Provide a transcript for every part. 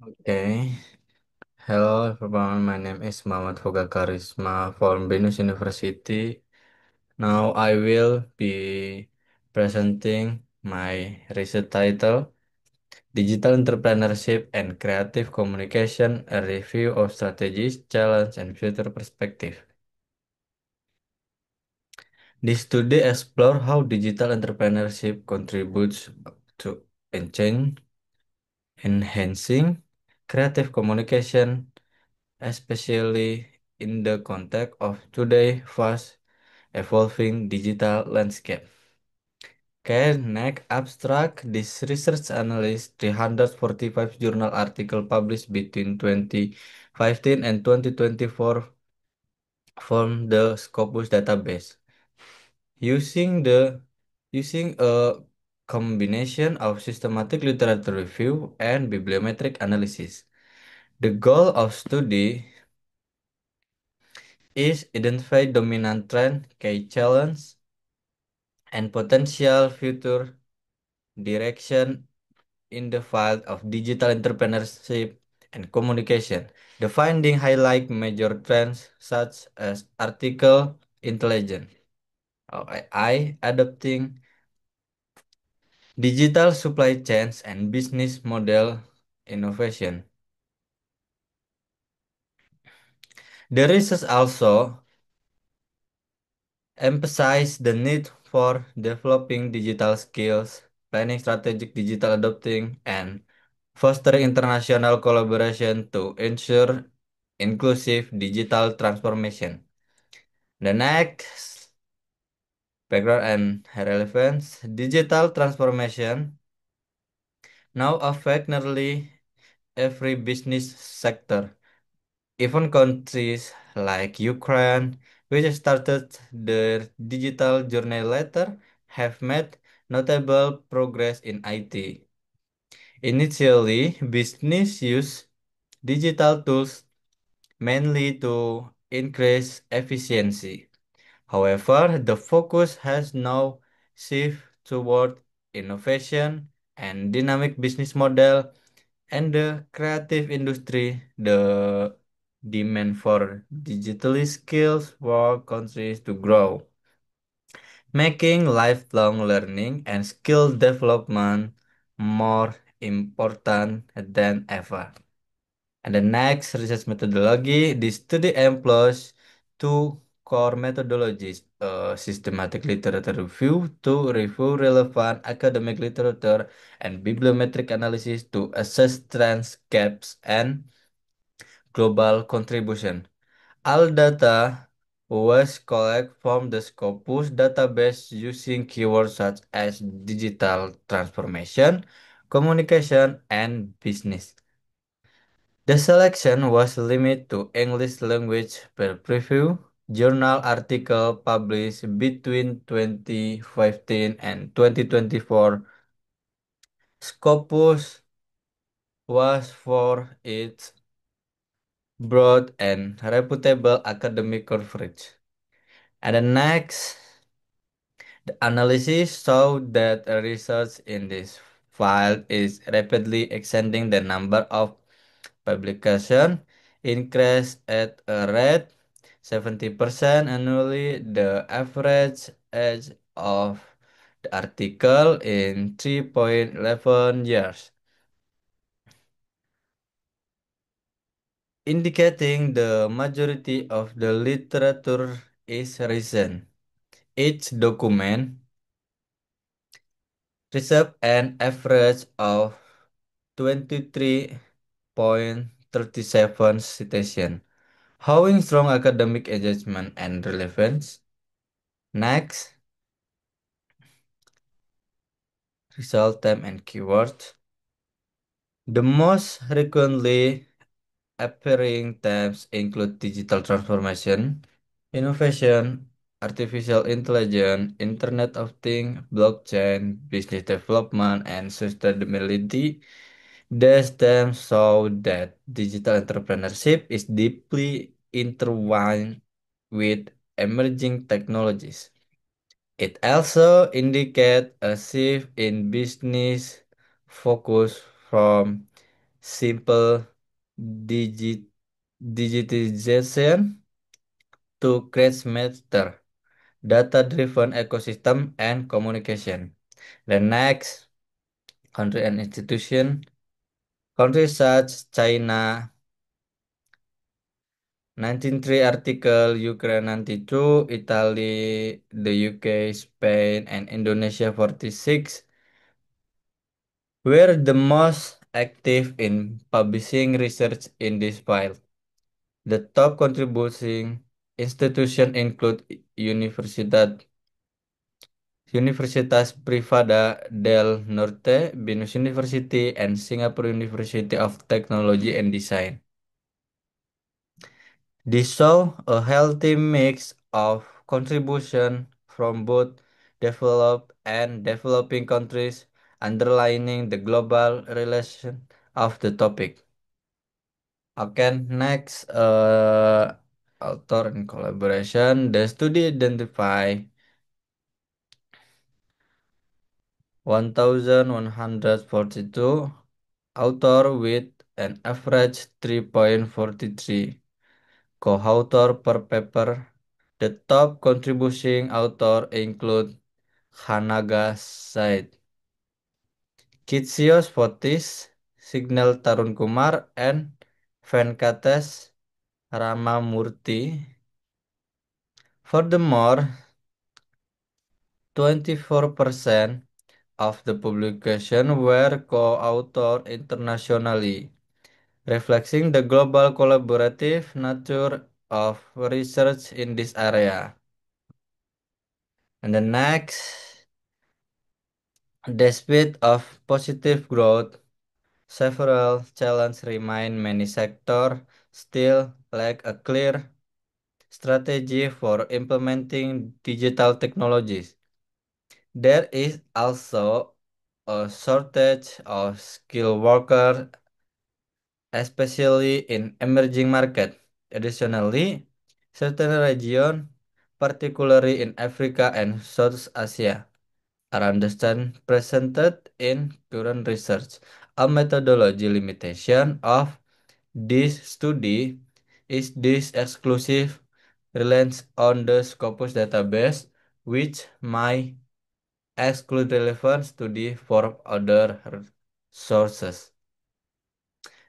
Okay. Hello everyone, my name is Muhammad Foga Karisma from Venus University. Now I will be presenting my research title, Digital Entrepreneurship and Creative Communication, a review of strategies, challenge, and future perspective. This study explores how digital entrepreneurship contributes to enchant, enhancing creative communication especially in the context of today's fast evolving digital landscape. Next abstract, this research analyzed 345 journal articles published between 2015 and 2024 from the Scopus database. Using the using a combination of systematic literature review and bibliometric analysis. The goal of study is identify dominant trend, key challenge, and potential future direction in the field of digital entrepreneurship and communication. The finding highlight major trends such as article intelligence, or AI, adopting digital supply chains and business model innovation. The research also emphasize the need for developing digital skills, planning strategic digital adopting, and fostering international collaboration to ensure inclusive digital transformation. The next background and relevance, digital transformation now affect nearly every business sector. Even countries like Ukraine, which started their digital journey later, have made notable progress in IT. Initially, business used digital tools mainly to increase efficiency. However, the focus has now shifted toward innovation and dynamic business model and the creative industry. The demand for digitally skills work continues to grow, making lifelong learning and skill development more important than ever. And the next research methodology, the study employs two core methodologies, systematic literature review to review relevant academic literature and bibliometric analysis to assess trends, gaps, and global contribution. All data was collected from the Scopus database using keywords such as digital transformation, communication, and business. The selection was limited to English language per preview journal article published between 2015 and 2024. Scopus was for its broad and reputable academic coverage. And the next, the analysis showed that research in this field is rapidly extending the number of publication increased at a rate 70% annually. The average age of the article in 3.11 years, indicating the majority of the literature is recent. Each document received an average of 23.37 citation, showing strong academic engagement and relevance. Next, result time and keywords. The most frequently appearing terms include digital transformation, innovation, artificial intelligence, Internet of Things, blockchain, business development, and sustainability. These terms show that digital entrepreneurship is deeply intertwined with emerging technologies. It also indicates a shift in business focus from simple digit digitization to create smarter, data-driven ecosystem and communication. The next country and institution, countries such China 1903 article, Ukraine 92, Italy, the UK, Spain, and Indonesia 46 were the most active in publishing research in this field. The top contributing institutions include Universitas Privada del Norte, Binus University, and Singapore University of Technology and Design. This show a healthy mix of contribution from both developed and developing countries, underlining the global relation of the topic. Okay, next, author and collaboration. The study identify 1,142 author with an average 3.43 co-author per paper. The top contributing author include Hanaga Said, Kitsios Fotis, Signal Tarun Kumar, and Venkatesh Ramamurthy. Furthermore, 24% of the publication were co-authored internationally, reflecting the global collaborative nature of research in this area. And the next, despite of positive growth, several challenges remain. Many sectors still lack a clear strategy for implementing digital technologies. There is also a shortage of skilled workers, especially in emerging markets. Additionally, certain regions, particularly in Africa and South Asia, are understand presented in current research. A methodology limitation of this study is this exclusive reliance on the Scopus database, which might exclude relevant study for other sources.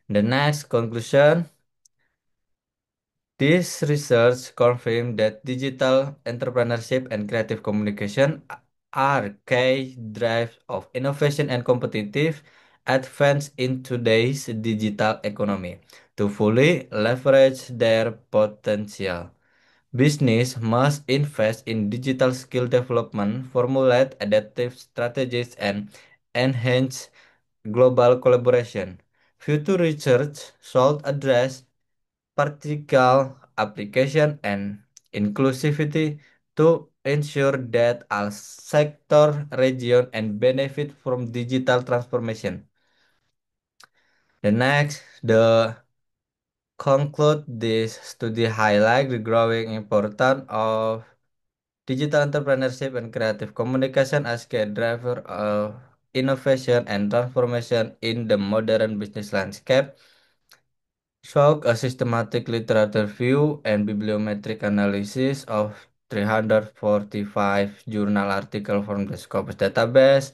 The next conclusion, this research confirmed that digital entrepreneurship and creative communication are key drives of innovation and competitive advance in today's digital economy. To fully leverage their potential, business must invest in digital skill development, formulate adaptive strategies, and enhance global collaboration. Future research should address practical application and inclusivity to ensure that all sector, region, and benefit from digital transformation. The next, the conclude this study highlight the growing importance of digital entrepreneurship and creative communication as key driver of innovation and transformation in the modern business landscape. Shock a systematic literature review and bibliometric analysis of 345 journal articles from the Scopus database.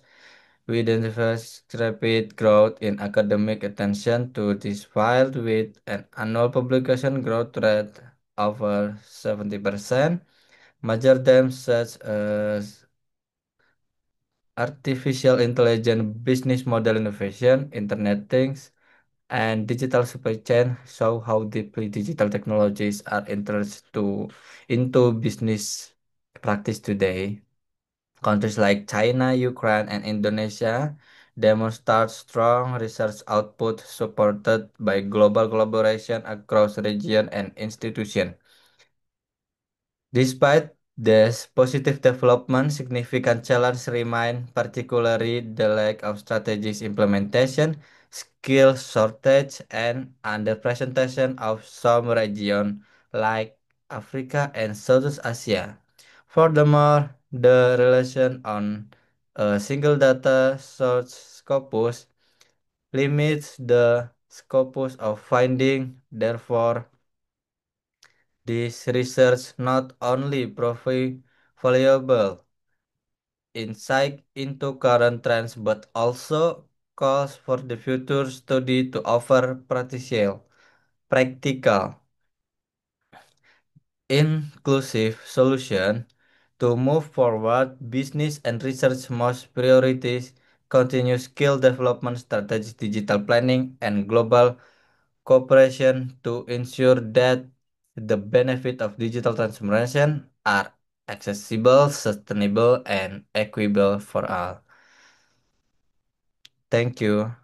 We identified rapid growth in academic attention to this field with an annual publication growth rate over 70%. Major themes such as artificial intelligence, business model innovation, Internet things, and digital supply chain show how deeply digital technologies are into business practice today. Countries like China, Ukraine, and Indonesia demonstrate strong research output supported by global collaboration across region and institutions. Despite this positive development, significant challenges remain, particularly the lack of strategic implementation, skill shortage, and underrepresentation of some regions like Africa and Southeast Asia. Furthermore, the relation on a single data source Scopus limits the scopus of finding. Therefore, this research not only provide valuable insight into current trends but also calls for the future study to offer practical, inclusive solution to move forward. Business and research must priorities continue skill development, strategic digital planning, and global cooperation to ensure that the benefit of digital transformation are accessible, sustainable, and equitable for all. Thank you.